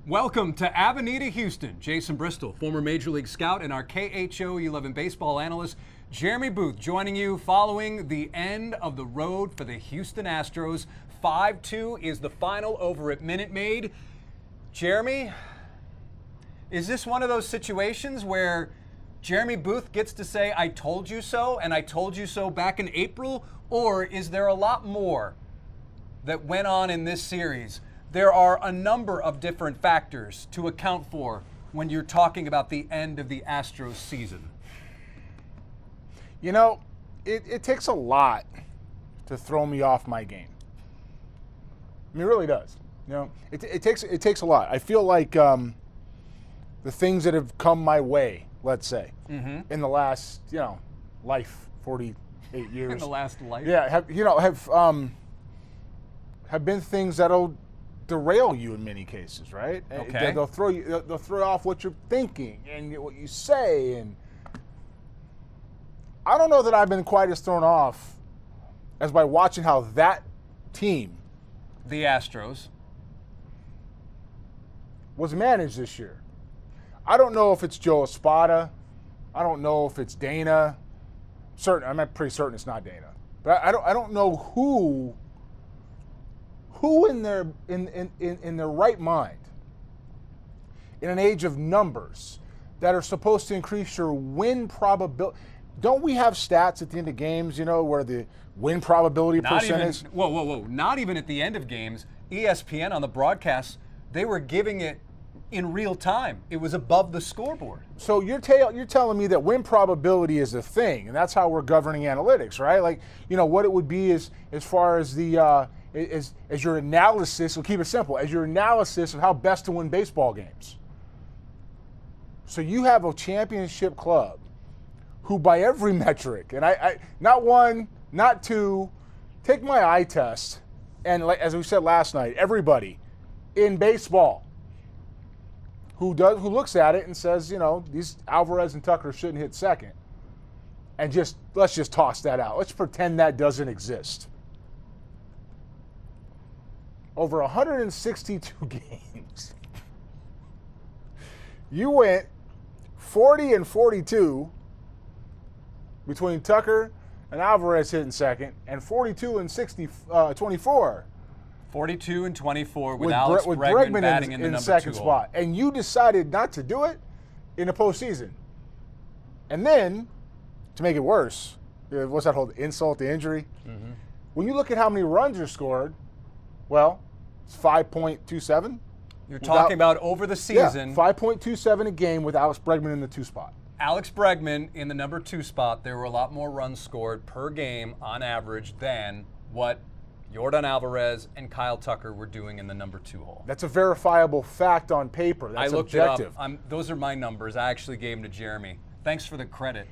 Welcome to Avenida Houston. Jason Bristol, former Major League scout, and our KHO 11 baseball analyst, Jeremy Booth, joining you following the end of the road for the Houston Astros. 5-2 is the final over at Minute Maid. Jeremy, is this one of those situations where Jeremy Booth gets to say, I told you so, and I told you so back in April? Or is there a lot more that went on in this series? There are a number of different factors to account for when you're talking about the end of the Astros season. You know, it takes a lot to throw me off my game. I mean, it really does. You know, it takes a lot. I feel like the things that have come my way, let's say, in the last, life, 48 years. In the last life? Yeah, have been things that'll derail you in many cases, right? Okay. They'll throw off what you're thinking and what you say, and I don't know that I've been quite as thrown off as by watching how that team, the Astros, was managed this year. I don't know if it's Joe Espada. I don't know if it's Dana. I'm pretty certain it's not Dana. But I don't know who in their right mind, in an age of numbers that are supposed to increase your win probability. Don't we have stats at the end of games, where the win probability percentage? Whoa. Not even at the end of games. ESPN on the broadcast, they were giving it in real time. It was above the scoreboard. So you're telling me that win probability is a thing, and that's how we're governing analytics, right? Like, what it would be is as far as the as your analysis, we'll keep it simple, as your analysis of how best to win baseball games. So you have a championship club who, by every metric, and I not one, not two, take my eye test, and as we said last night, everybody in baseball who looks at it and says, these Alvarez and Tucker shouldn't hit second, and let's just toss that out. Let's pretend that doesn't exist. Over 162 games, you went 40 and 42 between Tucker and Alvarez hitting second, and 42 and 24. 42 and 24 with Alex Bregman batting in the number second 2 spot. hole. And you decided not to do it in the postseason. And then, to make it worse, what's that whole insult to injury? Mm-hmm. When you look at how many runs you scored, well, it's 5.27. You're talking about over the season. Yeah, 5.27 a game with Alex Bregman in the 2 spot. Alex Bregman in the number 2 spot, there were a lot more runs scored per game on average than what Yordan Alvarez and Kyle Tucker were doing in the number 2 hole. That's a verifiable fact on paper. That's I looked objective. It up. Those are my numbers. I actually gave them to Jeremy. Thanks for the credit.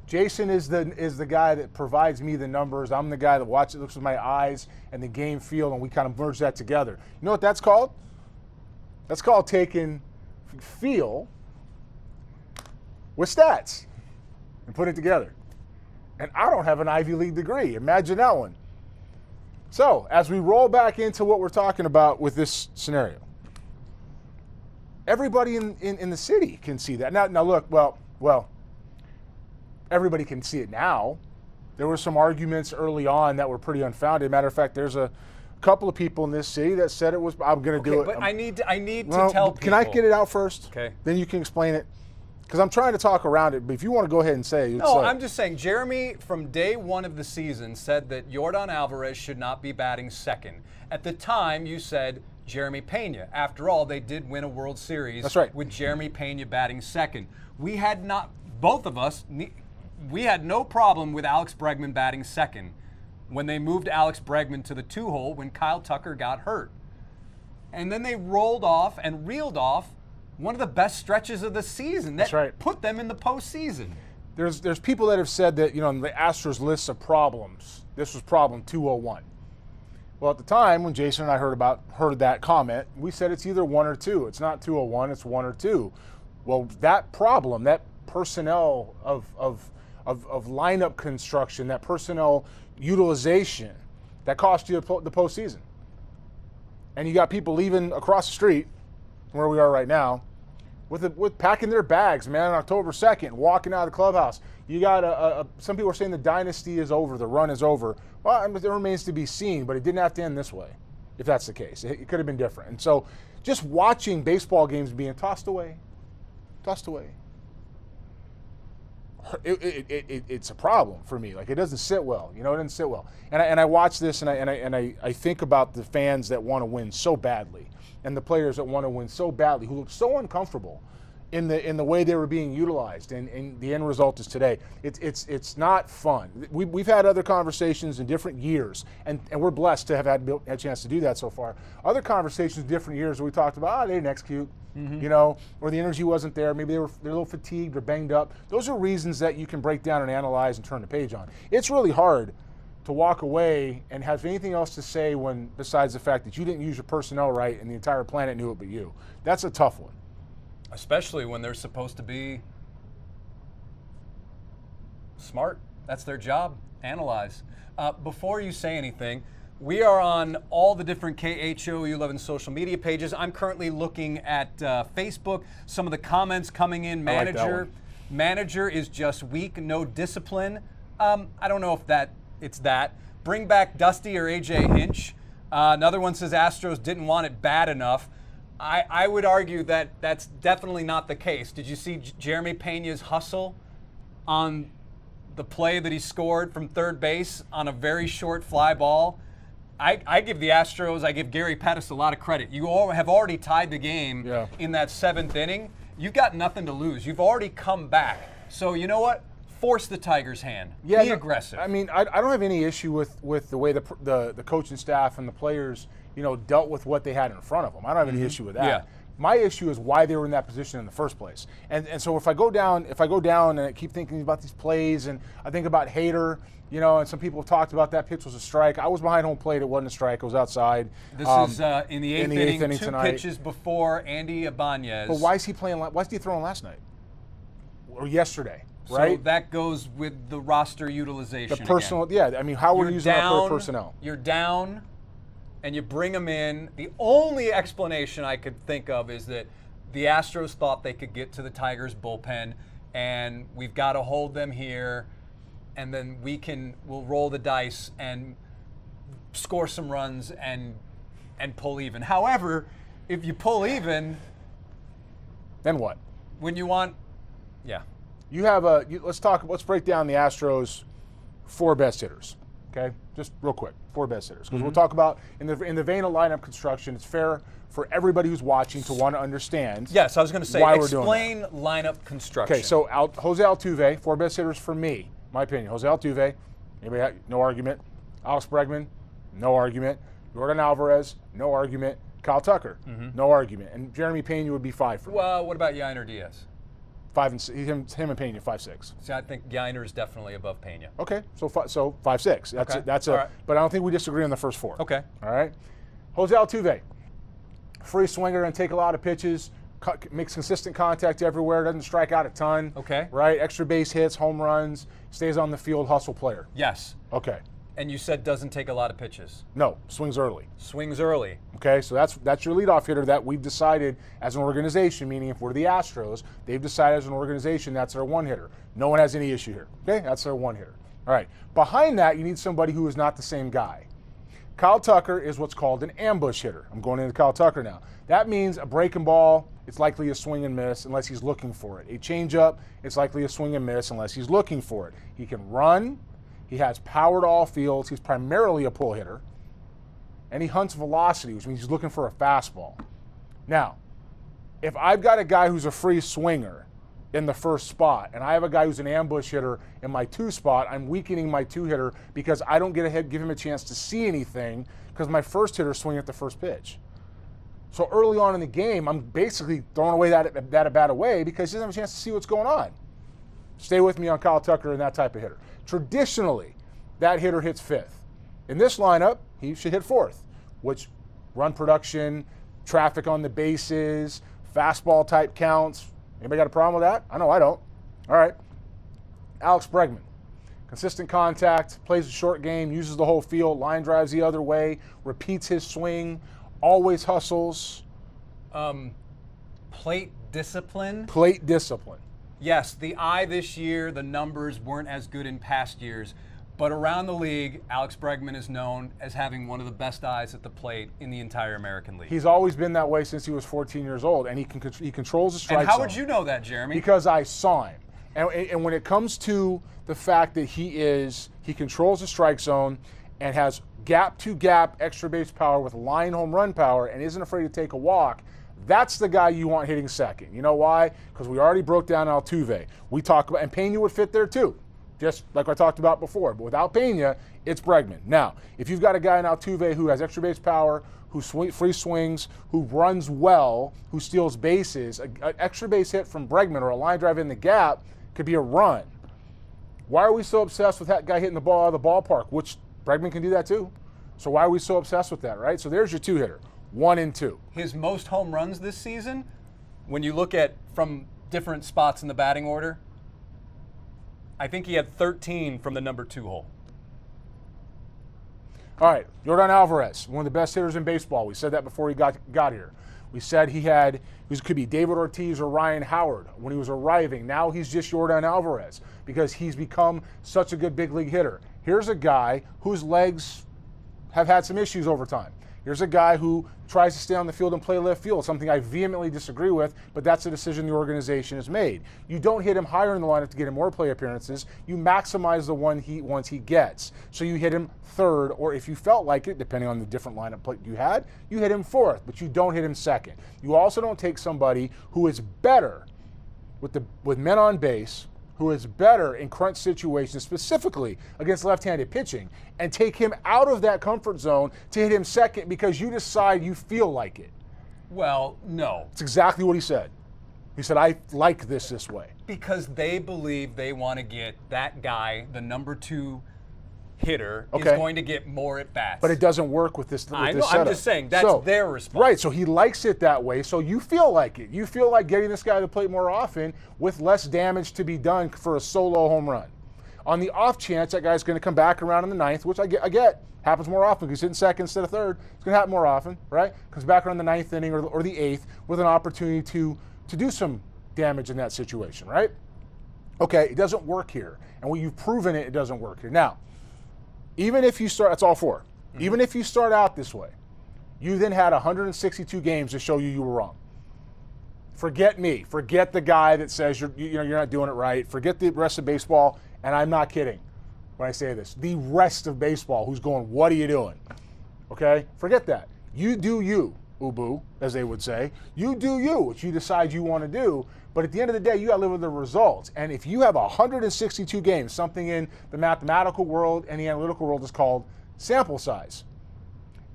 Jason is the guy that provides me the numbers. I'm the guy that looks with my eyes and the game feel, and we kind of merge that together. You know what that's called? That's called taking feel with stats and putting it together. And I don't have an Ivy League degree. Imagine that one. So, as we roll back into what we're talking about with this scenario, everybody in the city can see that. Now look, well, everybody can see it now. There were some arguments early on that were pretty unfounded. Matter of fact, there's a couple of people in this city that said it was, I'm going to do it. But I need to tell people. Can I get it out first? Okay. Then you can explain it. Because I'm trying to talk around it, but if you want to go ahead and say it, No, I'm just saying, Jeremy, from day one of the season, said that Yordan Alvarez should not be batting second. At the time, you said Jeremy Pena. After all, they did win a World Series. That's right. With Jeremy Pena batting second. We had no problem with Alex Bregman batting second when they moved Alex Bregman to the 2 hole when Kyle Tucker got hurt. And then they rolled off and reeled off one of the best stretches of the season that put them in the postseason. There's people that have said that, in the Astros list of problems, this was problem 201. Well, at the time when Jason and I heard that comment, we said it's either 1 or 2. It's not 201, it's 1 or 2. Well, that problem, that personnel of lineup construction, that personnel utilization, that cost you the postseason. and you got people leaving across the street from where we are right now with packing their bags, man, on October 2nd, walking out of the clubhouse. You got some people are saying the dynasty is over, the run is over. Well, it remains to be seen, but it didn't have to end this way, if that's the case. It could have been different. And so just watching baseball games being tossed away, it's a problem for me. Like, it doesn't sit well. It doesn't sit well. And I watch this and I think about the fans that want to win so badly, and the players that want to win so badly, who look so uncomfortable in the way they were being utilized, and the end result is today. It's not fun. We've had other conversations in different years, and we're blessed to have had a chance to do that so far. Other conversations in different years where we talked about, they didn't execute, or the energy wasn't there. Maybe they're a little fatigued or banged up. Those are reasons that you can break down and analyze and turn the page on. It's really hard to walk away and have anything else to say when, besides the fact that you didn't use your personnel right and the entire planet knew it but you. That's a tough one. Especially when they're supposed to be smart. That's their job. Analyze. Before you say anything, we are on all the different KHOU 11 social media pages. I'm currently looking at Facebook. Some of the comments coming in. Manager is just weak, no discipline. I don't know if it's that. Bring back Dusty or AJ Hinch. Another one says Astros didn't want it bad enough. I would argue that that's definitely not the case. Did you see Jeremy Pena's hustle on the play that he scored from third base on a very short fly ball? I give the Astros, I give Gary Pettis a lot of credit. You all have already tied the game in that 7th inning. You've got nothing to lose. You've already come back. So you know what? Force the Tigers' hand. Be aggressive. I mean, I don't have any issue with the way the coaching staff and the players dealt with what they had in front of them. I don't have any issue with that. Yeah. My issue is why they were in that position in the first place. And so if I go down and I keep thinking about these plays, and I think about Hader, and some people have talked about that pitch was a strike. I was behind home plate. It wasn't a strike. It was outside. This is in the eighth inning two tonight. Pitches before Andy Ibanez. But why is he throwing last night or yesterday? Right? So that goes with the roster utilization. The personal, again. I mean, how we're using our personnel. You're down, and you bring them in. The only explanation I could think of is that the Astros thought they could get to the Tigers bullpen, and we've got to hold them here, and then we'll roll the dice and score some runs and pull even. However, if you pull even, then what? When you want, you have let's break down the Astros' 4 best hitters. Okay, just real quick, 4 best hitters, because we'll talk about in the vein of lineup construction. It's fair for everybody who's watching to want to understand. Yes, I was going to say, explain lineup construction. Okay, so Jose Altuve, 4 best hitters for me, my opinion. Jose Altuve, no argument. Alex Bregman, no argument. Jordan Alvarez, no argument. Kyle Tucker, no argument. And Jeremy Pena would be 5 for me. Well, what about Yainer Diaz? 5 and 6, him and Pena 5-6. See, I think Yainer is definitely above Pena. Okay, so 5-6. That's right. But I don't think we disagree on the first 4. Okay. All right. Jose Altuve, free swinger and take a lot of pitches, makes consistent contact everywhere, doesn't strike out a ton. Okay. Right. Extra base hits, home runs, stays on the field, hustle player. Yes. Okay. And you said doesn't take a lot of pitches. No, swings early. Swings early. Okay, so that's your leadoff hitter that we've decided as an organization, meaning if we're the Astros, they've decided as an organization that's their 1 hitter. No one has any issue here. Okay, that's their 1 hitter. All right, behind that, you need somebody who is not the same guy. Kyle Tucker is what's called an ambush hitter. I'm going into Kyle Tucker now. That means a breaking ball, it's likely a swing and miss unless he's looking for it. A changeup, it's likely a swing and miss unless he's looking for it. He can run. He has power to all fields. He's primarily a pull hitter. And he hunts velocity, which means he's looking for a fastball. Now, if I've got a guy who's a free swinger in the first spot, and I have a guy who's an ambush hitter in my 2 spot, I'm weakening my 2 hitter because I don't give him a chance to see anything because my first hitter is swinging at the first pitch. So early on in the game, I'm basically throwing away that at bat away because he doesn't have a chance to see what's going on. Stay with me on Kyle Tucker and that type of hitter. Traditionally, that hitter hits 5th. In this lineup, he should hit 4th, which run production, traffic on the bases, fastball type counts. Anybody got a problem with that? I know I don't. All right. Alex Bregman, consistent contact, plays a short game, uses the whole field, line drives the other way, repeats his swing, always hustles. Plate discipline. Plate discipline. Yes, the eye this year, the numbers weren't as good in past years. But around the league, Alex Bregman is known as having one of the best eyes at the plate in the entire American League. He's always been that way since he was 14 years old, and he controls the strike zone. And how would you know that, Jeremy? Because I saw him. And when it comes to the fact that he controls the strike zone and has gap-to-gap extra base power with line home run power and isn't afraid to take a walk, that's the guy you want hitting second. You know why? Because we already broke down Altuve. We talk about, and Pena would fit there too, just like I talked about before. But without Pena, it's Bregman. Now, if you've got a guy in Altuve who has extra base power, who free swings, who runs well, who steals bases, an extra base hit from Bregman or a line drive in the gap could be a run. Why are we so obsessed with that guy hitting the ball out of the ballpark, which Bregman can do that too? So why are we so obsessed with that, right? So there's your two-hitter, 1 and 2. His most home runs this season, when you look at from different spots in the batting order, I think he had 13 from the number 2 hole. All right, Yordan Alvarez, one of the best hitters in baseball. We said that before he got here. We said he could be David Ortiz or Ryan Howard when he was arriving. Now he's just Yordan Alvarez because he's become such a good big league hitter. Here's a guy whose legs have had some issues over time. Here's a guy who tries to stay on the field and play left field, something I vehemently disagree with, but that's a decision the organization has made. You don't hit him higher in the lineup to get him more play appearances. You maximize the ones he gets. So you hit him third, or if you felt like it, depending on the different lineup you had, you hit him fourth, but you don't hit him second. You also don't take somebody who is better with men on base, who is better in crunch situations, specifically against left-handed pitching, and take him out of that comfort zone to hit him second because you decide you feel like it. Well, no. It's exactly what he said. He said, I like this way. Because they believe they want to get that guy, the number 2 hitter, is going to get more at bats. But it doesn't work with this. I know. This I'm just saying that's their response. Right. So he likes it that way. So you feel like it. You feel like getting this guy to the plate more often with less damage to be done for a solo home run. On the off chance that guy's going to come back around in the 9th, which I get happens more often because he's hitting second instead of third. It's going to happen more often, right? Comes back around the 9th inning or the 8th with an opportunity to do some damage in that situation, right? Okay, it doesn't work here, and when you've proven it doesn't work here. Now, even if you start, that's all 4. Mm-hmm. Even if you start out this way, you then had 162 games to show you were wrong. Forget me. Forget the guy that says you're not doing it right. Forget the rest of baseball, and I'm not kidding when I say this. The rest of baseball who's going, what are you doing? Okay? Forget that. You do you, Ubu, as they would say. You do you, what you decide you want to do. But at the end of the day, you got to live with the results. And if you have 162 games, something in the mathematical world and the analytical world is called sample size,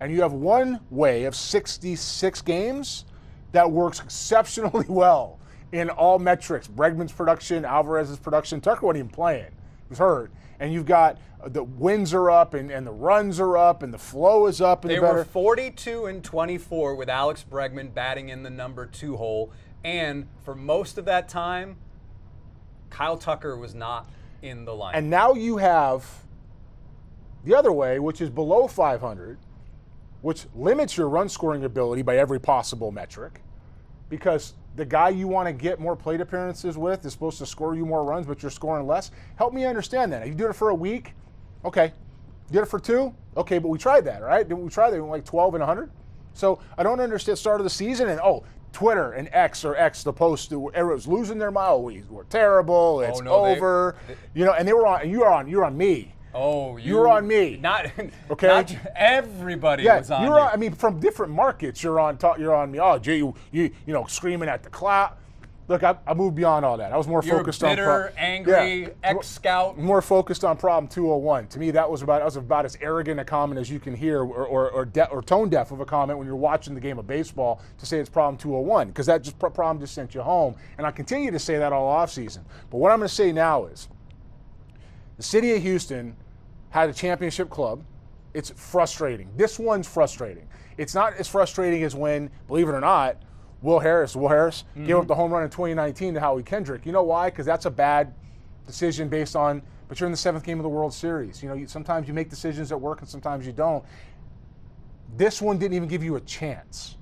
and you have one way of 66 games that works exceptionally well in all metrics, Bregman's production, Alvarez's production, Tucker wasn't even playing, he was hurt. And you've got the wins are up and the runs are up and the flow is up. And they were 42 and 24 with Alex Bregman batting in the number 2 hole. And for most of that time, Kyle Tucker was not in the lineup. And now you have the other way, which is below 500, which limits your run scoring ability by every possible metric, because the guy you want to get more plate appearances with is supposed to score you more runs, but you're scoring less. Help me understand that. If you do it for a week, okay. You did it for 2? Okay, but we tried that, right? Didn't we try that? We went like 12 and 100? So I don't understand start of the season and, Twitter and X, the post, everyone's losing their mind. We're terrible. It's over. And they were on. And you're on me. Oh, you were on me. Not okay. Not everybody was on you. I mean, from different markets, you're on me. Oh, gee, you screaming at the cloud. Look, I moved beyond all that. I was more focused on bitter, angry, ex-scout. More focused on problem 201. To me, that was about as arrogant a comment as you can hear, or tone deaf of a comment when you're watching the game of baseball to say it's problem 201, because that problem just sent you home. And I continue to say that all offseason. But what I'm going to say now is, the city of Houston had a championship club. It's frustrating. This one's frustrating. It's not as frustrating as when, believe it or not, Will Harris gave up the home run in 2019 to Howie Kendrick. You know why? Because that's a bad decision based on, but you're in the 7th game of the World Series. Sometimes you make decisions that work and sometimes you don't. This one didn't even give you a chance.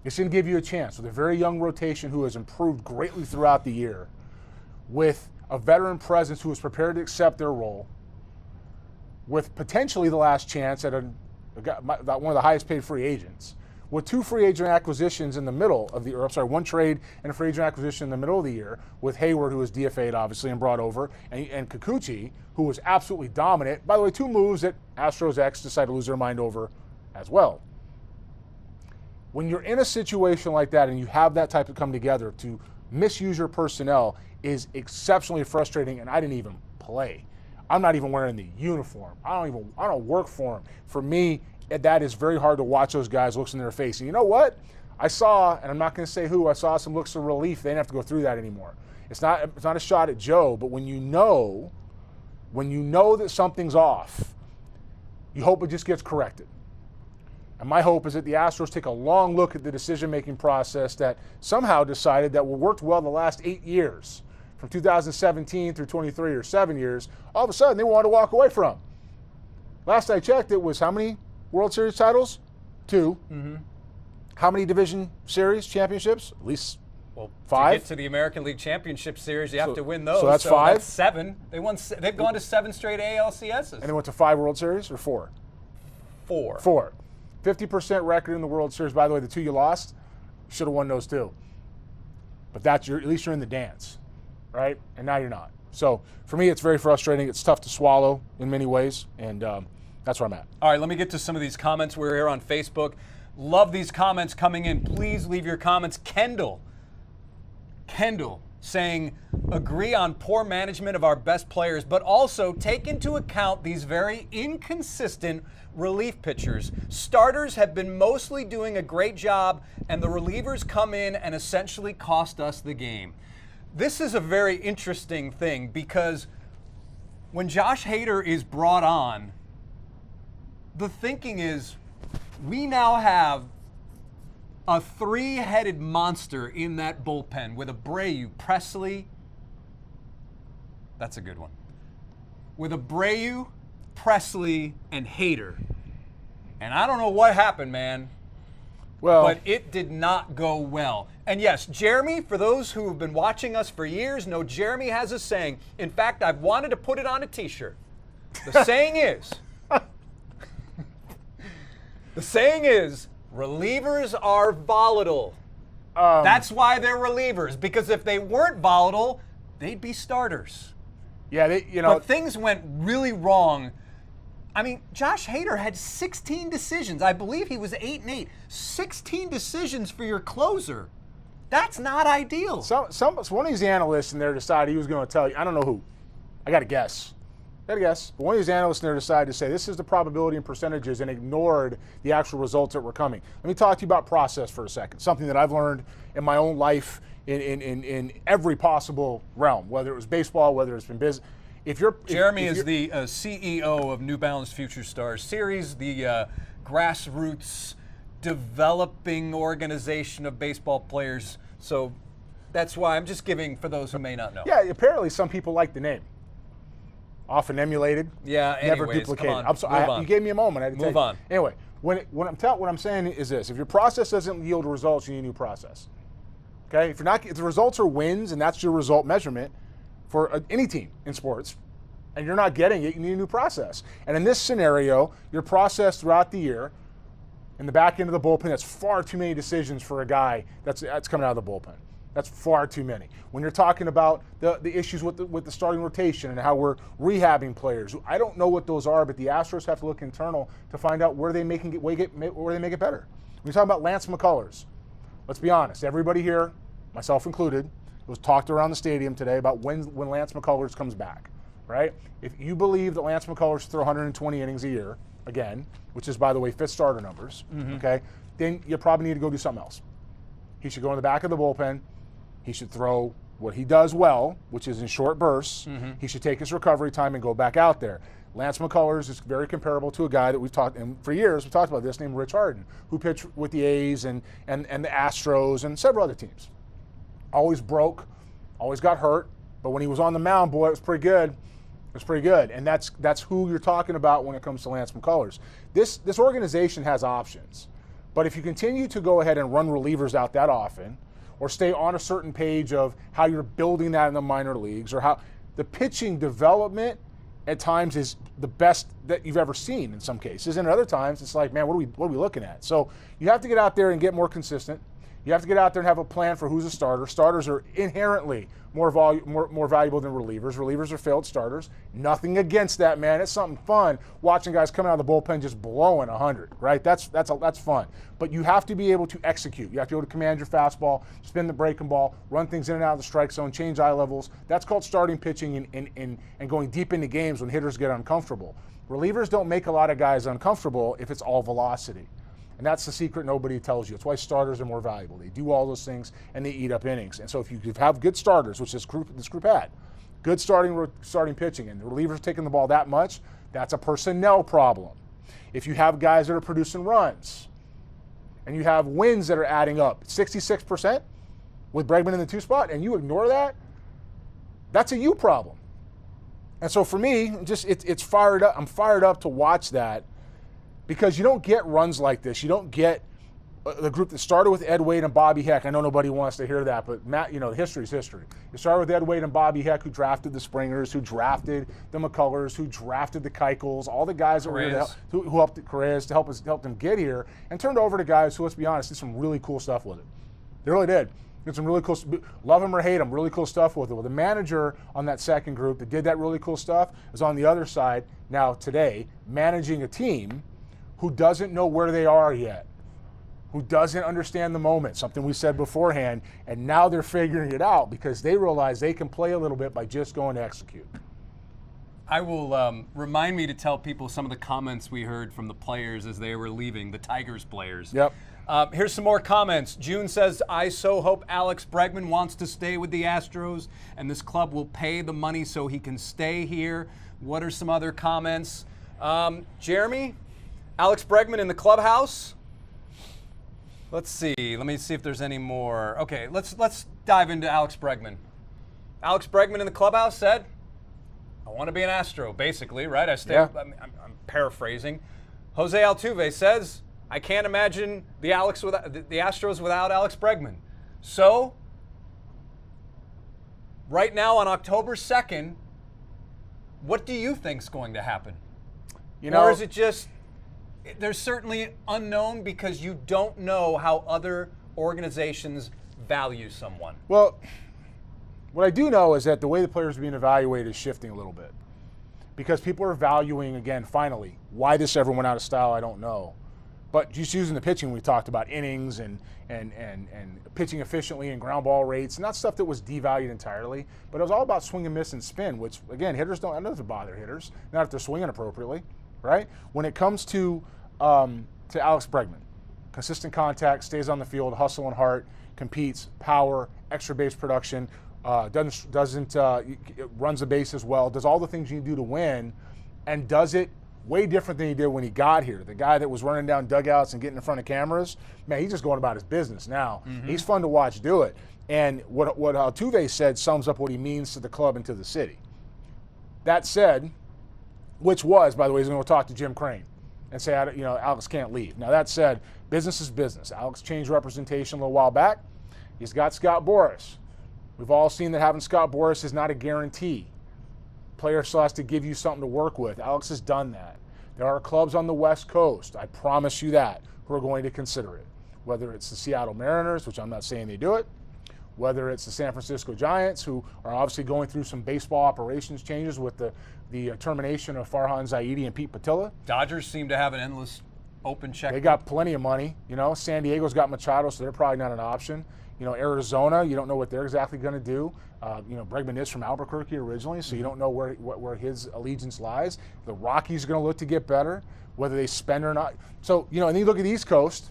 This didn't give you a chance with a very young rotation who has improved greatly throughout the year, with a veteran presence who is prepared to accept their role, with potentially the last chance at one of the highest paid free agents, with 2 free agent acquisitions in the middle of the year, one trade and a free agent acquisition in the middle of the year, with Hayward, who was DFA'd obviously and brought over, and Kikuchi, who was absolutely dominant. By the way, 2 moves that Astros X decided to lose their mind over as well. When you're in a situation like that and you have that type of come together, to misuse your personnel is exceptionally frustrating, and I didn't even play. I'm not even wearing the uniform. I don't work for them. For me, that is very hard to watch those guys looks in their face. And you know what? I saw, and I'm not going to say who, I saw some looks of relief. They didn't have to go through that anymore. It's not a shot at Joe, but when you know that something's off, you hope it just gets corrected. And my hope is that the Astros take a long look at the decision-making process that somehow decided that worked well the last 8 years, from 2017 through 23 or 7 years. All of a sudden, they wanted to walk away from. Last I checked, it was how many World Series titles? 2. Mm-hmm. How many Division Series championships? At least 5. To get to the American League Championship Series, you have to win those. So that's 5. That's 7. They've gone to 7 straight ALCSs. And they went to 5 World Series or 4? 4. 50% record in the World Series. By the way, the 2 you lost, should have won those 2. But at least you're in the dance, right? And now you're not. So for me, it's very frustrating. It's tough to swallow in many ways, and that's where I'm at. All right, let me get to some of these comments. We're here on Facebook. Love these comments coming in. Please leave your comments. Kendall saying, agree on poor management of our best players, but also take into account these very inconsistent relief pitchers. Starters have been mostly doing a great job, and the relievers come in and essentially cost us the game. This is a very interesting thing, because when Josh Hader is brought on, the thinking is we now have a 3-headed monster in that bullpen with Abreu, Presley. That's a good one. With Abreu, Presley, and Hader. And I don't know what happened, man. But it did not go well. And yes, Jeremy, for those who have been watching us for years, know Jeremy has a saying. In fact, I've wanted to put it on a t-shirt. The saying is, relievers are volatile. That's why they're relievers, because if they weren't volatile, they'd be starters. Yeah, But things went really wrong. I mean, Josh Hader had 16 decisions. I believe he was 8-8. 16 decisions for your closer. That's not ideal. So one of these analysts in there decided he was going to tell you, I don't know who. I got to guess. But one of these analysts in there decided to say this is the probability and percentages and ignored the actual results that were coming. Let me talk to you about process for a second, something that I've learned in my own life in every possible realm, whether it was baseball, whether it's been business. Jeremy is the CEO of New Balance Future Stars Series, the grassroots developing organization of baseball players. So that's why I'm just giving for those who may not know. Yeah, apparently some people like the name. Often emulated, never duplicated. I'm sorry, you gave me a moment. I had to move on. Anyway, what I'm saying is this: if your process doesn't yield results, you need a new process. Okay, if the results are wins and that's your result measurement for any team in sports, and you're not getting it, you need a new process. And in this scenario, your process throughout the year, in the back end of the bullpen, that's far too many decisions for a guy that's coming out of the bullpen. That's far too many. When you're talking about the issues with the starting rotation and how we're rehabbing players, I don't know what those are, but the Astros have to look internal to find out where they make it better. When you're talking about Lance McCullers, let's be honest. Everybody here, myself included, was talked around the stadium today about when Lance McCullers comes back, right? If you believe that Lance McCullers should throw 120 innings a year, again, which is, by the way, fifth starter numbers, okay, then you probably need to go do something else. He should go in the back of the bullpen. He should throw what he does well, which is in short bursts. He should take his recovery time and go back out there. Lance McCullers is very comparable to a guy that we've talked, and for years we've talked about this, named Rich Harden, who pitched with the A's and the Astros and several other teams. Always broke, always got hurt, but when he was on the mound, boy, it was pretty good. It's pretty good, and that's who you're talking about when it comes to Lance McCullers. This organization has options, but if you continue to go ahead and run relievers out that often, or stay on a certain page of how you're building that in the minor leagues, or how the pitching development at times is the best that you've ever seen in some cases, and at other times it's like, man, what are we looking at? So you have to get out there and get more consistent. You have to get out there and have a plan for who's a starter. Starters are inherently more valuable than relievers. Relievers are failed starters. Nothing against that, man. It's something fun watching guys coming out of the bullpen just blowing 100, right? That's fun. But you have to be able to execute. You have to be able to command your fastball, spin the breaking ball, run things in and out of the strike zone, change eye levels. That's called starting pitching and going deep into games when hitters get uncomfortable. Relievers don't make a lot of guys uncomfortable if it's all velocity. And that's the secret nobody tells you. It's why starters are more valuable. They do all those things, and they eat up innings. And so if you have good starters, which this group had, good starting pitching, and the relievers taking the ball that much, that's a personnel problem. If you have guys that are producing runs, and you have wins that are adding up, 66% with Bregman in the 2 spot, and you ignore that, that's a you problem. And so for me, it's fired up. I'm fired up to watch that. Because you don't get runs like this. You don't get the group that started with Ed Wade and Bobby Heck. I know nobody wants to hear that, but Matt, history's history. You started with Ed Wade and Bobby Heck, who drafted the Springers, who drafted the McCullers, who drafted the Keuchels, all the guys that were here who helped Correas to help them get here, and turned over to guys who, let's be honest, did some really cool stuff with it. They really did. Did some really cool, love them or hate them, really cool stuff with it. Well, the manager on that second group that did that really cool stuff is on the other side now today, managing a team who doesn't know where they are yet, who doesn't understand the moment, something we said beforehand, and now they're figuring it out because they realize they can play a little bit by just going to execute. I will remind me to tell people some of the comments we heard from the players as they were leaving, the Tigers players. Yep. Here's some more comments. June says, I so hope Alex Bregman wants to stay with the Astros, and this club will pay the money so he can stay here. What are some other comments? Jeremy? Alex Bregman in the clubhouse. Let's see. Let me see if there's any more. Okay, let's dive into Alex Bregman. Alex Bregman in the clubhouse said, I want to be an Astro, basically, right? I'm paraphrasing. Jose Altuve says, I can't imagine the Astros without Alex Bregman. So, right now on October 2nd, what do you think's going to happen? Or is it just... There's certainly unknown because you don't know how other organizations value someone. Well, what I do know is that the way the players are being evaluated is shifting a little bit. Because people are valuing, again, finally, why this ever went out of style, I don't know. But just using the pitching, we talked about innings and pitching efficiently and ground ball rates, and that's stuff that was devalued entirely. But it was all about swing and miss and spin, which, again, hitters don't, I know doesn't bother hitters, not if they're swinging appropriately, right? When it comes to Alex Bregman, consistent contact, stays on the field, hustle and heart, competes, power, extra base production, runs the base as well, does all the things you do to win, and does it way different than he did when he got here. The guy that was running down dugouts and getting in front of cameras, man, he's just going about his business now. Mm-hmm. He's fun to watch do it. And what Altuve said sums up what he means to the club and to the city. That said, which was, by the way, he's going to talk to Jim Crane and say, Alex can't leave. Now, that said, business is business. Alex changed representation a little while back. He's got Scott Boras. We've all seen that having Scott Boras is not a guarantee. Player still has to give you something to work with. Alex has done that. There are clubs on the West Coast, I promise you that, who are going to consider it. Whether it's the Seattle Mariners, which I'm not saying they do it, whether it's the San Francisco Giants, who are obviously going through some baseball operations changes with the termination of Farhan Zaidi and Pete Patilla. Dodgers seem to have an endless open check. They got plenty of money. San Diego's got Machado, so they're probably not an option. Arizona, you don't know what they're exactly going to do. Bregman is from Albuquerque originally, so you don't know where his allegiance lies. The Rockies are going to look to get better, whether they spend or not. So, and then you look at the East Coast.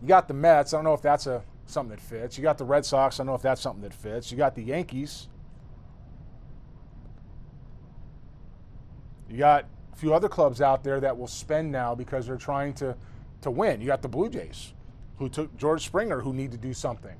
You got the Mets. I don't know if that's something that fits. You got the Red Sox. I don't know if that's something that fits. You got the Yankees. You got a few other clubs out there that will spend now because they're trying to win. You got the Blue Jays, who took George Springer, who need to do something,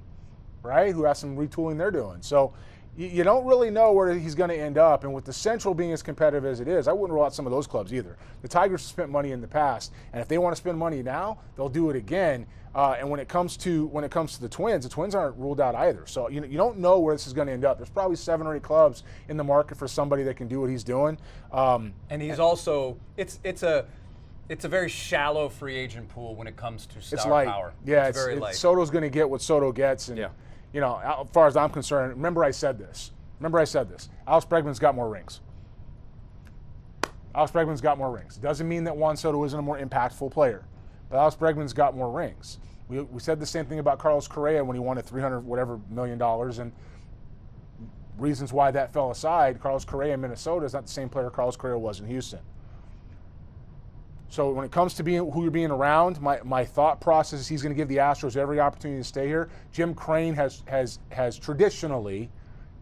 right? Who has some retooling they're doing. So, you don't really know where he's going to end up. And with the Central being as competitive as it is, I wouldn't rule out some of those clubs either. The Tigers have spent money in the past, and if they want to spend money now, they'll do it again. And when it comes to the Twins aren't ruled out either. So you don't know where this is going to end up. There's probably 7 or 8 clubs in the market for somebody that can do what he's doing. And he's also it's a very shallow free agent pool when it comes to star it's light. power. Yeah, it's very light. Soto's going to get what Soto gets, and yeah. As far as I'm concerned, remember I said this. Alex Bregman's got more rings. Doesn't mean that Juan Soto isn't a more impactful player, but Alex Bregman's got more rings. We said the same thing about Carlos Correa when he won a $300 million, and reasons why that fell aside. Carlos Correa in Minnesota is not the same player Carlos Correa was in Houston. So when it comes to who you're being around, my thought process is he's going to give the Astros every opportunity to stay here. Jim Crane has traditionally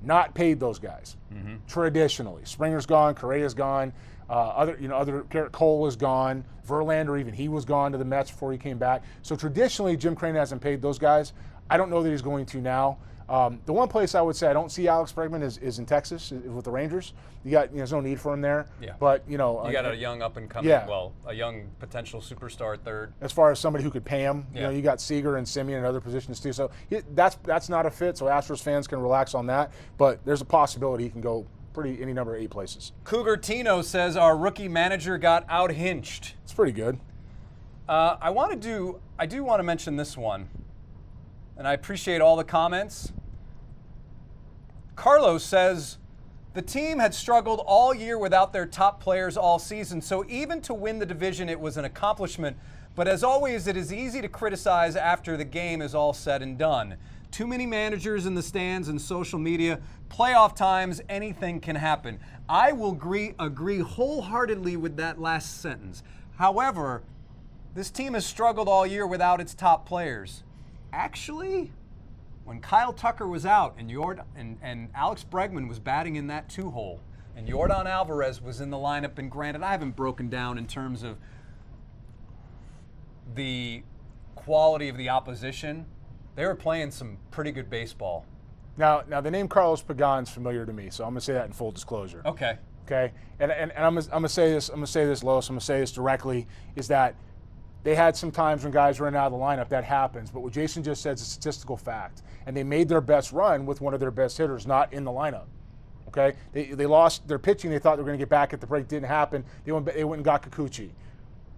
not paid those guys. Mm-hmm. Traditionally, Springer's gone, Correa's gone, Garrett Cole is gone, Verlander, even he was gone to the Mets before he came back. So traditionally, Jim Crane hasn't paid those guys. I don't know that he's going to now. The one place I would say I don't see Alex Bregman is in Texas with the Rangers. There's no need for him there. Yeah. But you got a young up and coming, a young potential superstar at third. As far as somebody who could pay him, you got Seager and Simeon in other positions too. So that's not a fit. So Astros fans can relax on that. But there's a possibility he can go any number of 8 places. Cougar Tino says our rookie manager got out-hinched. It's pretty good. I do want to mention this one, and I appreciate all the comments. Carlos says the team had struggled all year without their top players all season, so even to win the division, it was an accomplishment. But as always, it is easy to criticize after the game is all said and done. Too many managers in the stands and social media. Playoff times, anything can happen. I will agree wholeheartedly with that last sentence. However, this team has struggled all year without its top players. Actually, when Kyle Tucker was out and Alex Bregman was batting in that 2-hole and Yordan Alvarez was in the lineup, and granted, I haven't broken down in terms of the quality of the opposition, they were playing some pretty good baseball. Now the name Carlos Pagan's familiar to me, so I'm going to say that in full disclosure. Okay. And I'm going to say this, Lois, I'm going to say this directly, is that they had some times when guys ran out of the lineup. That happens. But what Jason just said is a statistical fact. And they made their best run with one of their best hitters not in the lineup. Okay? They lost their pitching. They thought they were going to get back at the break. Didn't happen. They went and got Kikuchi.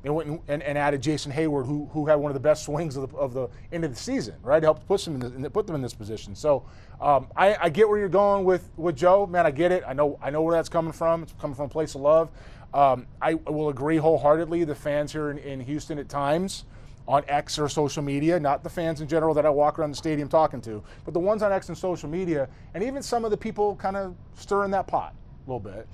They went and added Jason Hayward, who had one of the best swings of the end of the season, right? Helped put them in this position. So I get where you're going with Joe, man. I get it. I know where that's coming from. It's coming from a place of love. I will agree wholeheartedly. The fans here in Houston at times on X or social media, not the fans in general that I walk around the stadium talking to, but the ones on X and social media, and even some of the people kind of stirring that pot a little bit.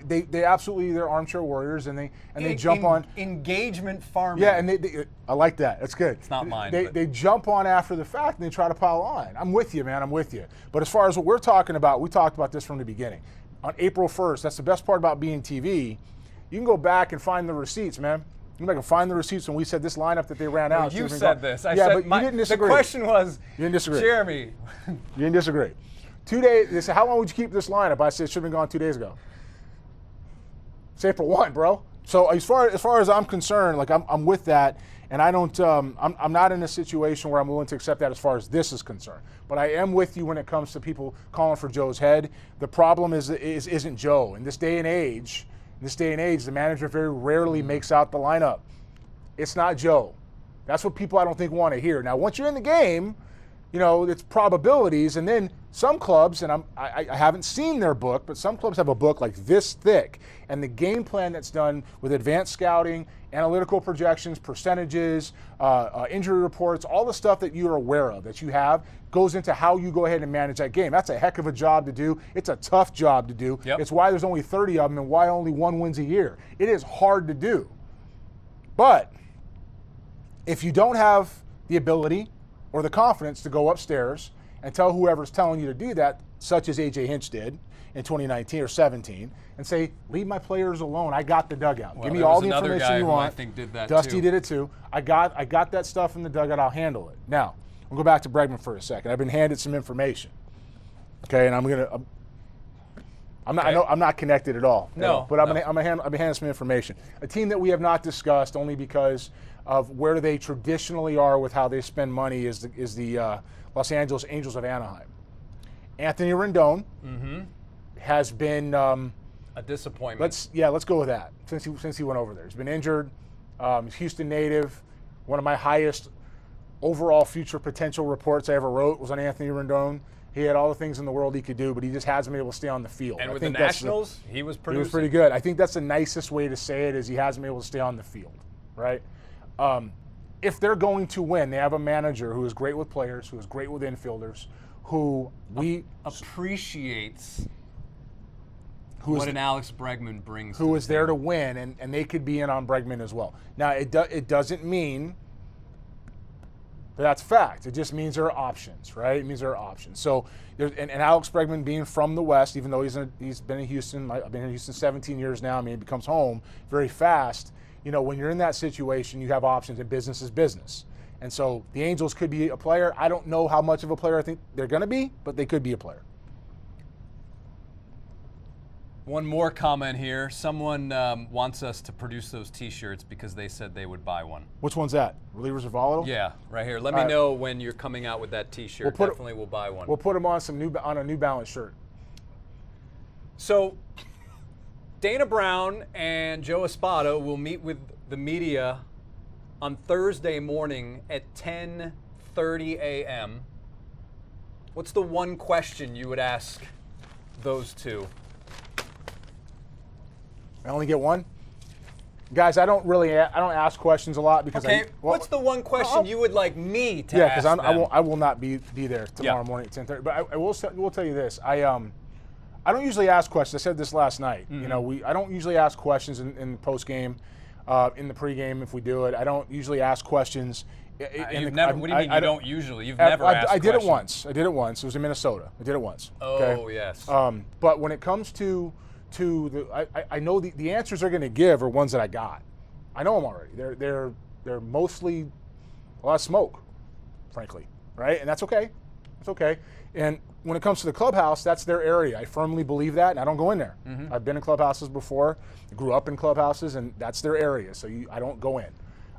They absolutely, they're armchair warriors, and they jump on engagement farming. Yeah, and I like that. That's good. It's not mine. They jump on after the fact and they try to pile on. I'm with you, man. I'm with you. But as far as what we're talking about, we talked about this from the beginning. On April 1st, that's the best part about being TV. You can go back and find the receipts, man. You can go back and find the receipts when we said this lineup that they ran out. You said this. I said, but you didn't disagree. The question was, you didn't disagree. Jeremy. You didn't disagree. 2 days. They said, how long would you keep this lineup? I said it should have been gone 2 days ago. It's April 1, bro. So as far as I'm concerned, like I'm with that, and I don't. I'm not in a situation where I'm willing to accept that as far as this is concerned. But I am with you when it comes to people calling for Joe's head. The problem isn't Joe. In this day and age, the manager very rarely makes out the lineup. It's not Joe. That's what people I don't think want to hear. Now, once you're in the game, it's probabilities, and then some clubs, and I haven't seen their book, but some clubs have a book like this thick, and the game plan that's done with advanced scouting, analytical projections, percentages, injury reports, all the stuff that you're aware of, that you have, goes into how you go ahead and manage that game. That's a heck of a job to do. It's a tough job to do. Yep. It's why there's only 30 of them and why only one wins a year. It is hard to do. But if you don't have the ability or the confidence to go upstairs and tell whoever's telling you to do that, such as A.J. Hinch did in 2019 or 17, and say, leave my players alone. I got the dugout. Well, give me all the information information you want. I think did that Dusty too. did it too. I got that stuff in the dugout. I'll handle it. Now, we'll go back to Bregman for a second. I've been handed some information. Okay, and I'm not. I know I'm not connected at all. No, but I'm gonna hand some information. A team that we have not discussed only because of where they traditionally are with how they spend money is the Los Angeles Angels of Anaheim. Anthony Rendon has been a disappointment. Let's go with that. Since he went over there, he's been injured. He's Houston native. One of my highest overall future potential reports I ever wrote was on Anthony Rendon. He had all the things in the world he could do, but he just hasn't been able to stay on the field. And with the Nationals, he was producing. He was pretty good. I think that's the nicest way to say it, is he hasn't been able to stay on the field, right? If they're going to win, they have a manager who is great with players, who is great with infielders, who appreciates what an Alex Bregman brings. Who is there to win, and they could be in on Bregman as well. Now, it doesn't mean that's fact. It just means there are options, right? It means there are options. So, and Alex Bregman being from the West, even though he's been in Houston, I've been in Houston 17 years now. I mean, he becomes home very fast. You know, when you're in that situation, you have options, and business is business. And so the Angels could be a player. I don't know how much of a player I think they're going to be, but they could be a player. One more comment here. Someone wants us to produce those T-shirts because they said they would buy one. Which one's that? Relievers are volatile? Yeah, right here. Let me know when you're coming out with that T-shirt. Definitely we'll buy one. We'll put them on a New Balance shirt. So Dana Brown and Joe Espada will meet with the media on Thursday morning at 10:30 a.m. What's the one question you would ask those two? I only get one? Guys, I don't ask questions a lot because what's the one question you would like me to ask them? Yeah, because I will not be there tomorrow morning at 10:30. But I will tell you this. I don't usually ask questions. I said this last night. You know, I don't usually ask questions in the post game, in the pregame if we do it. I don't usually ask questions. What do you mean you don't usually? You've never asked questions. I did it once. It was in Minnesota. I did it once. Oh, yes. But when it comes to I know the answers they're going to give are ones that I got. I know them already. They're mostly a lot of smoke, frankly, right? And that's okay. It's okay. And when it comes to the clubhouse, that's their area. I firmly believe that, and I don't go in there. I've been in clubhouses before, grew up in clubhouses, and that's their area. So I don't go in.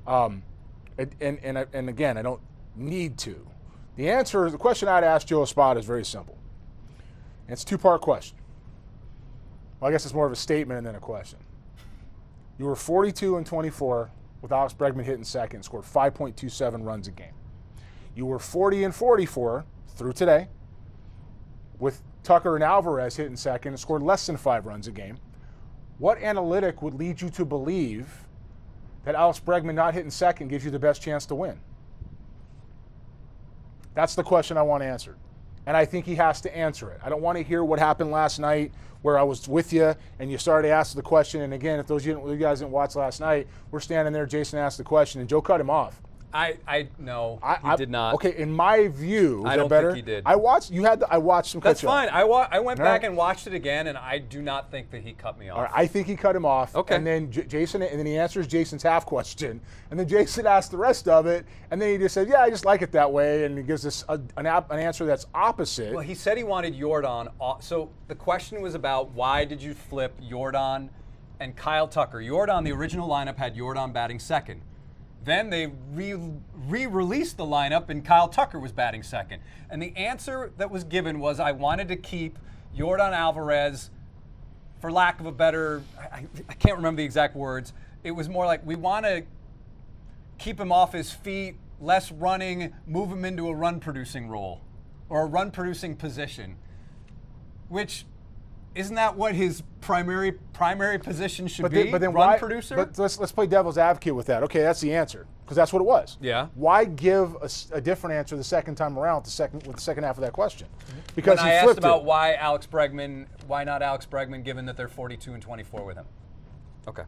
And again, I don't need to. The question I'd ask Joe Espada is very simple. And it's a two-part question. Well, I guess it's more of a statement and then a question. You were 42-24 with Alex Bregman hitting second, scored 5.27 runs a game. You were 40-44 through today with Tucker and Alvarez hitting second and scored less than 5 runs a game. What analytic would lead you to believe that Alex Bregman not hitting second gives you the best chance to win? That's the question I want answered. And I think he has to answer it. I don't want to hear what happened last night where I was with you and you started to ask the question. And again, if you guys didn't watch last night, we're standing there, Jason asked the question, and Joe cut him off. No, he did not. Okay, in my view, I don't think he did. I watched some. That's fine. I went back and watched it again, and I do not think that he cut me off. All right, I think he cut him off. Okay. And then he answers Jason's half question, and then Jason asked the rest of it, and then he just said, "Yeah, I just like it that way," and he gives us an answer that's opposite. Well, he said he wanted Yordan off. So the question was about why did you flip Yordan and Kyle Tucker? Yordan, the original lineup had Yordan batting second. Then they re-released the lineup and Kyle Tucker was batting second. And the answer that was given was I wanted to keep Yordan Alvarez, for lack of a better, I can't remember the exact words. It was more like we want to keep him off his feet, less running, move him into a run-producing role or a run-producing position, which isn't that what his primary position should be? But then run producer? But let's play devil's advocate with that. Okay, that's the answer because that's what it was. Yeah. Why give a different answer the second time around with the second half of that question? Because when I asked about why not Alex Bregman, given that they're 42-24 with him. Okay.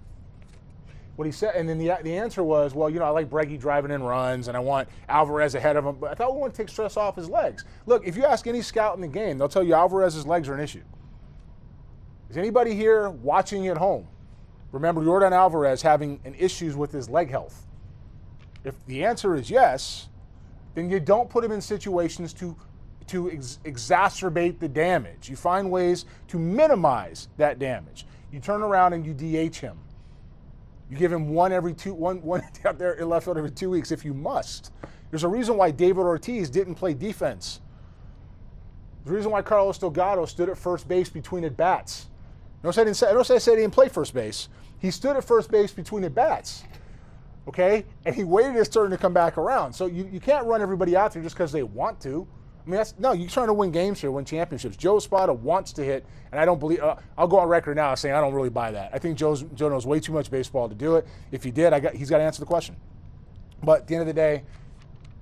What he said, and then the answer was, well, I like Breggy driving in runs, and I want Alvarez ahead of him. But I thought we want to take stress off his legs. Look, if you ask any scout in the game, they'll tell you Alvarez's legs are an issue. Is anybody here watching at home remember Yordan Alvarez having issues with his leg health? If the answer is yes, then you don't put him in situations to exacerbate the damage. You find ways to minimize that damage. You turn around and you DH him. You give him one out there in left field every 2 weeks if you must. There's a reason why David Ortiz didn't play defense. There's a reason why Carlos Delgado stood at first base between at bats. Notice I said he didn't play first base. He stood at first base between at bats. Okay? And he waited his turn to come back around. So you can't run everybody out there just because they want to. I mean, you're trying to win games here, win championships. Joe Espada wants to hit, and I don't believe, I'll go on record now saying I don't really buy that. I think Joe knows way too much baseball to do it. If he did, he's got to answer the question. But at the end of the day,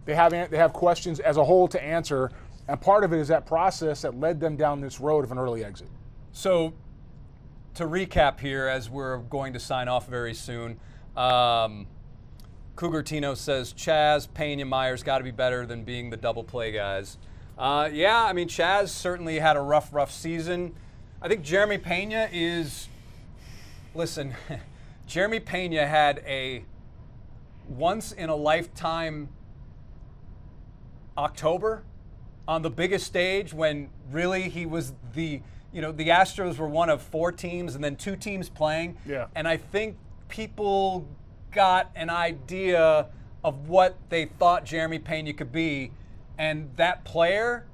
they have questions as a whole to answer, and part of it is that process that led them down this road of an early exit. So, to recap here, as we're going to sign off very soon, Cougar Tino says Chaz, Pena, Myers got to be better than being the double play guys. Yeah, I mean, Chaz certainly had a rough season. I think Jeremy Pena is, listen, Jeremy Pena had a once-in-a-lifetime October on the biggest stage when really he was the Astros were one of 4 teams and then 2 teams playing. Yeah. And I think people got an idea of what they thought Jeremy Pena could be, and that player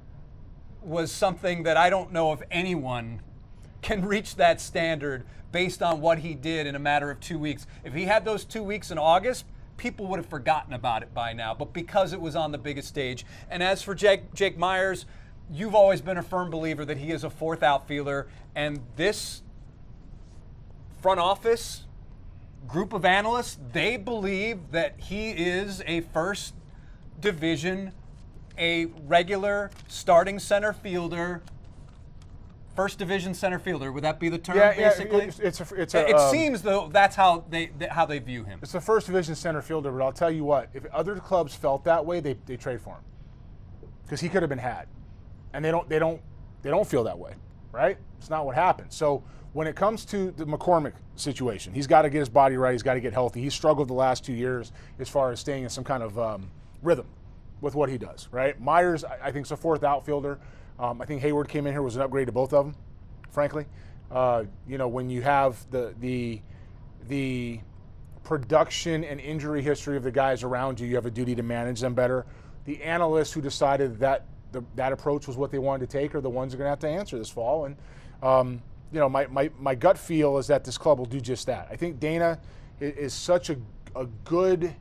was something that I don't know if anyone can reach that standard based on what he did in a matter of 2 weeks. If he had those 2 weeks in August, people would have forgotten about it by now, but because it was on the biggest stage. And as for Jake Myers, you've always been a firm believer that he is a 4th outfielder, and this front office group of analysts, they believe that he is a first division, a regular starting center fielder, first division center fielder. Would that be the term, basically? It seems though that's how they view him. It's the first division center fielder, but I'll tell you what, if other clubs felt that way, they trade for him. Because he could have been had. And they don't feel that way, right? It's not what happened. So when it comes to the McCormick situation, he's got to get his body right. He's got to get healthy. He's struggled the last 2 years as far as staying in some kind of rhythm with what he does, right? Myers, I think, is a 4th outfielder. I think Hayward came in here, was an upgrade to both of them, frankly. When you have the production and injury history of the guys around you, you have a duty to manage them better. The analysts who decided that that approach was what they wanted to take are the ones who are going to have to answer this fall. And my gut feel is that this club will do just that. I think Dana is such a good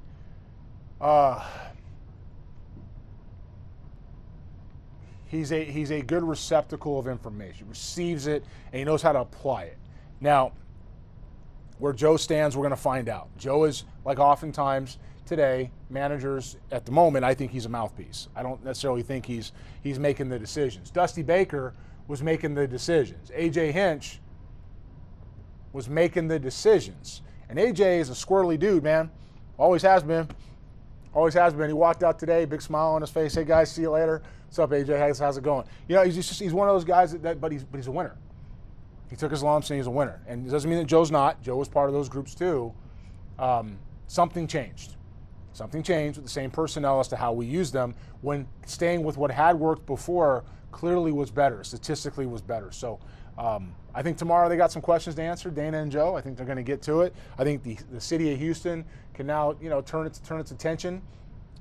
he's a good receptacle of information. He receives it and he knows how to apply it. Now, where Joe stands, we're going to find out. Joe is, like oftentimes today, managers at the moment, I think he's a mouthpiece. I don't necessarily think he's making the decisions. Dusty Baker was making the decisions. A.J. Hinch was making the decisions. And A.J. is a squirrely dude, man. Always has been. Always has been. He walked out today, big smile on his face. Hey, guys, see you later. What's up, A.J.? How's it going? He's one of those guys but he's a winner. He took his lumps and he's a winner. And it doesn't mean that Joe's not. Joe was part of those groups too. Something changed. Something changed with the same personnel as to how we use them when staying with what had worked before clearly was better, statistically was better. So I think tomorrow they got some questions to answer, Dana and Joe. I think they're going to get to it. I think the city of Houston can now turn its attention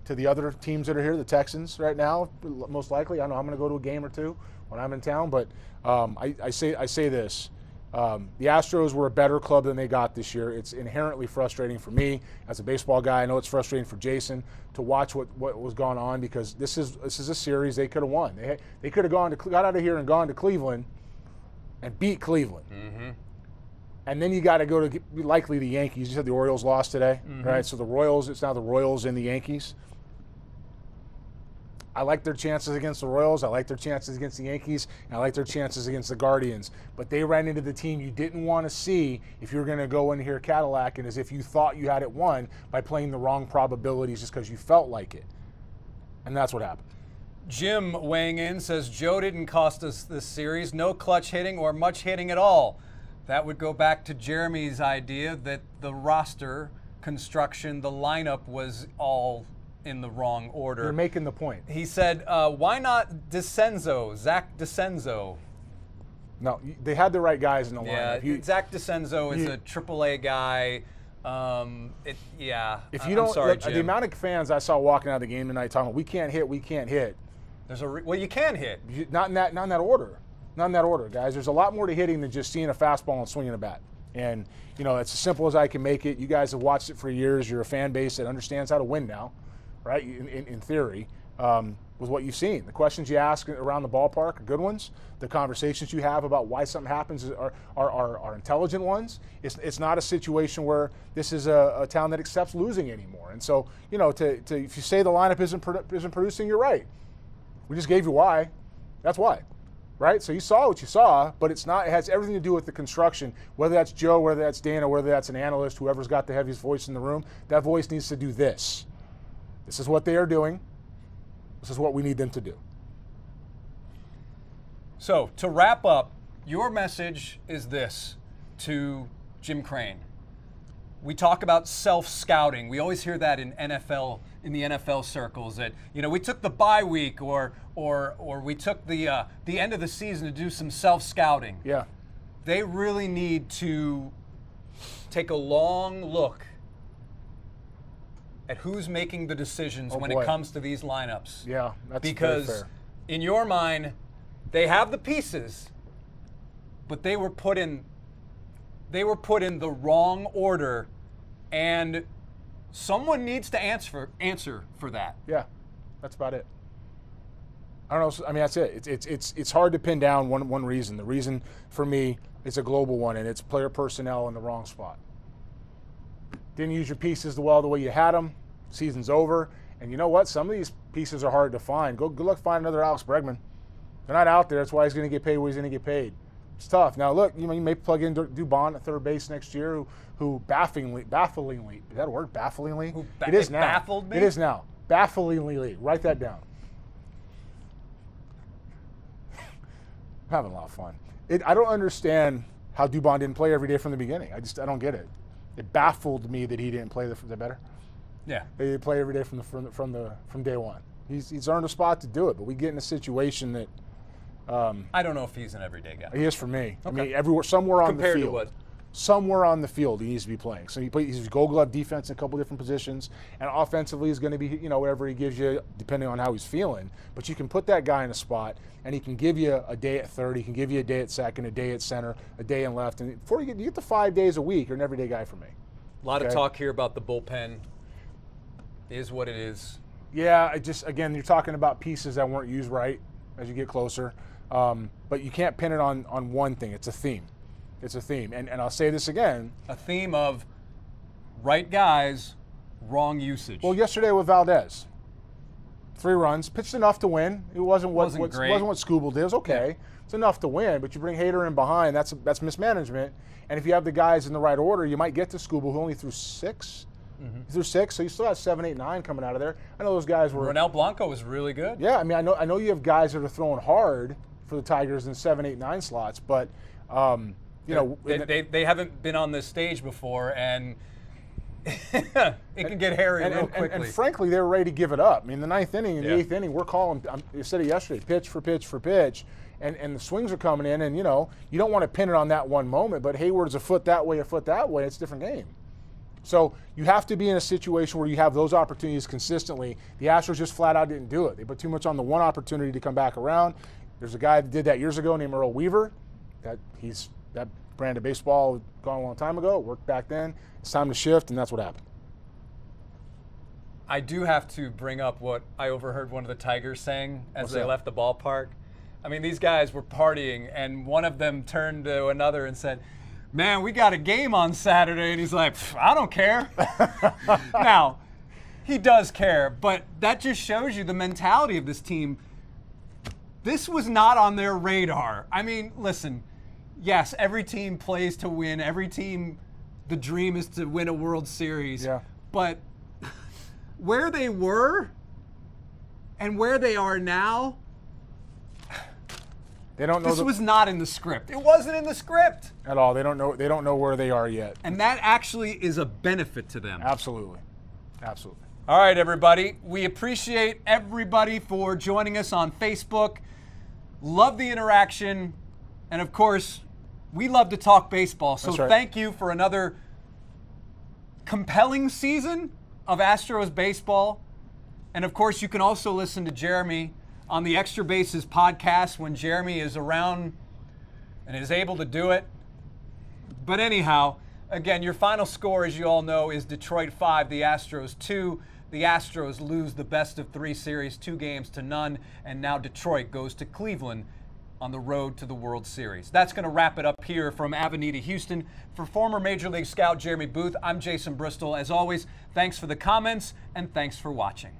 to the other teams that are here, the Texans right now, most likely. I know I'm going to go to a game or two when I'm in town, but I say this. The Astros were a better club than they got this year. It's inherently frustrating for me as a baseball guy. I know it's frustrating for Jason to watch what was going on because this is a series they could have won. They could have got out of here and gone to Cleveland and beat Cleveland. Mm-hmm. And then you got to go to likely the Yankees. You said the Orioles lost today, mm-hmm. right? So the Royals, it's now the Royals and the Yankees. I like their chances against the Royals. I like their chances against the Yankees. And I like their chances against the Guardians. But they ran into the team you didn't want to see if you were going to go in here Cadillac and as if you thought you had it won by playing the wrong probabilities just because you felt like it. And that's what happened. Jim weighing in says, Joe didn't cost us this series. No clutch hitting or much hitting at all. That would go back to Jeremy's idea that the roster construction, the lineup was all in the wrong order. You're making the point. He said, why not Zach DeCenzo? No, they had the right guys in the lineup. Yeah, Zach DeCenzo is a AAA guy. If you I'm don't, sorry, Jim. the amount of fans I saw walking out of the game tonight talking, we can't hit. Well, you can hit. Not in that order. Not in that order, guys. There's a lot more to hitting than just seeing a fastball and swinging a bat. And, it's as simple as I can make it. You guys have watched it for years. You're a fan base that understands how to win now, right, in theory, with what you've seen. The questions you ask around the ballpark are good ones. The conversations you have about why something happens are intelligent ones. It's not a situation where this is a town that accepts losing anymore. And so, if you say the lineup isn't producing, you're right. We just gave you why. That's why. Right? So you saw what you saw, but it has everything to do with the construction, whether that's Joe, whether that's Dana, whether that's an analyst, whoever's got the heaviest voice in the room, that voice needs to do this. This is what they are doing. This is what we need them to do. So to wrap up, your message is this to Jim Crane. We talk about self-scouting. We always hear that in the NFL circles that, we took the bye week or we took the end of the season to do some self-scouting. Yeah. They really need to take a long look at who's making the decisions when it comes to these lineups. Yeah, that's because very fair. In your mind, they have the pieces, but they were put in the wrong order, and someone needs to answer for that. Yeah, that's about it. I don't know. I mean, that's it. It's hard to pin down one reason. The reason for me is a global one, and it's player personnel in the wrong spot. Didn't use your pieces the way you had them. Season's over, and you know what? Some of these pieces are hard to find. Good luck finding another Alex Bregman. They're not out there. That's why he's going to get paid what he's going to get paid. It's tough. Now, look, you may plug in Dubon at third base next year, who bafflingly, is that a word, bafflingly? It is now. Baffled me? It is now. Bafflingly. Write that down. I'm having a lot of fun. I don't understand how Dubon didn't play every day from the beginning. I don't get it. It baffled me that he didn't play. Is that better? Yeah. He didn't play every day from day one. He's earned a spot to do it, but we get in a situation that. I don't know if he's an everyday guy. He is for me. Okay. I mean, somewhere on Compared the to field. what? Somewhere on the field he needs to be playing. So he's Gold Glove defense in a couple different positions, and offensively he's going to be, whatever he gives you, depending on how he's feeling. But you can put that guy in a spot, and he can give you a day at third, he can give you a day at second, a day at center, a day in left, and before you get the 5 days a week, you're an everyday guy for me. A lot of talk here about the bullpen. Is what it is. Yeah, again, you're talking about pieces that weren't used right as you get closer. But you can't pin it on one thing. It's a theme. It's a theme. And I'll say this again. A theme of right guys, wrong usage. Well, yesterday with Valdez, 3 runs, pitched enough to win. It wasn't what Scooble did. It was okay. Yeah. It's enough to win, but you bring Hader in behind. That's mismanagement. And if you have the guys in the right order, you might get to Scooble, who only threw 6. Mm-hmm. He threw 6, so you still have 7, 8, 9 coming out of there. I know those guys were. Ronel Blanco was really good. Yeah, I mean, I know you have guys that are throwing hard for the Tigers in 7, 8, 9 slots, but they haven't been on this stage before, and it can get hairy real quickly. And frankly, they were ready to give it up. I mean, the 9th inning and the 8th inning, we're calling. You said it yesterday, pitch for pitch for pitch, and the swings are coming in, and you don't want to pin it on that one moment, but Hayward's a foot that way, it's a different game. So you have to be in a situation where you have those opportunities consistently. The Astros just flat out didn't do it. They put too much on the one opportunity to come back around. There's a guy that did that years ago named Earl Weaver. That brand of baseball gone a long time ago. It worked back then. It's time to shift, and that's what happened. I do have to bring up what I overheard one of the Tigers saying as they left the ballpark. I mean, these guys were partying, and one of them turned to another and said, "Man, we got a game on Saturday," and he's like, "I don't care." Now, he does care, but that just shows you the mentality of this team. This was not on their radar. I mean, listen, yes, every team plays to win. Every team, the dream is to win a World Series. Yeah. But where they were and where they are now, they don't know. This was not in the script. It wasn't in the script at all. They don't know. They don't know where they are yet. And that actually is a benefit to them. Absolutely. Absolutely. All right, everybody. We appreciate everybody for joining us on Facebook. Love the interaction. And of course, we love to talk baseball. So Thank you for another compelling season of Astros baseball. And of course, you can also listen to Jeremy on the Extra Bases podcast when Jeremy is around and is able to do it. But anyhow, again, your final score, as you all know, is Detroit 5, the Astros 2. The Astros lose the best-of-3 series, 2-0, and now Detroit goes to Cleveland on the road to the World Series. That's going to wrap it up here from Avenida Houston. For former Major League scout Jeremy Booth, I'm Jason Bristol. As always, thanks for the comments, and thanks for watching.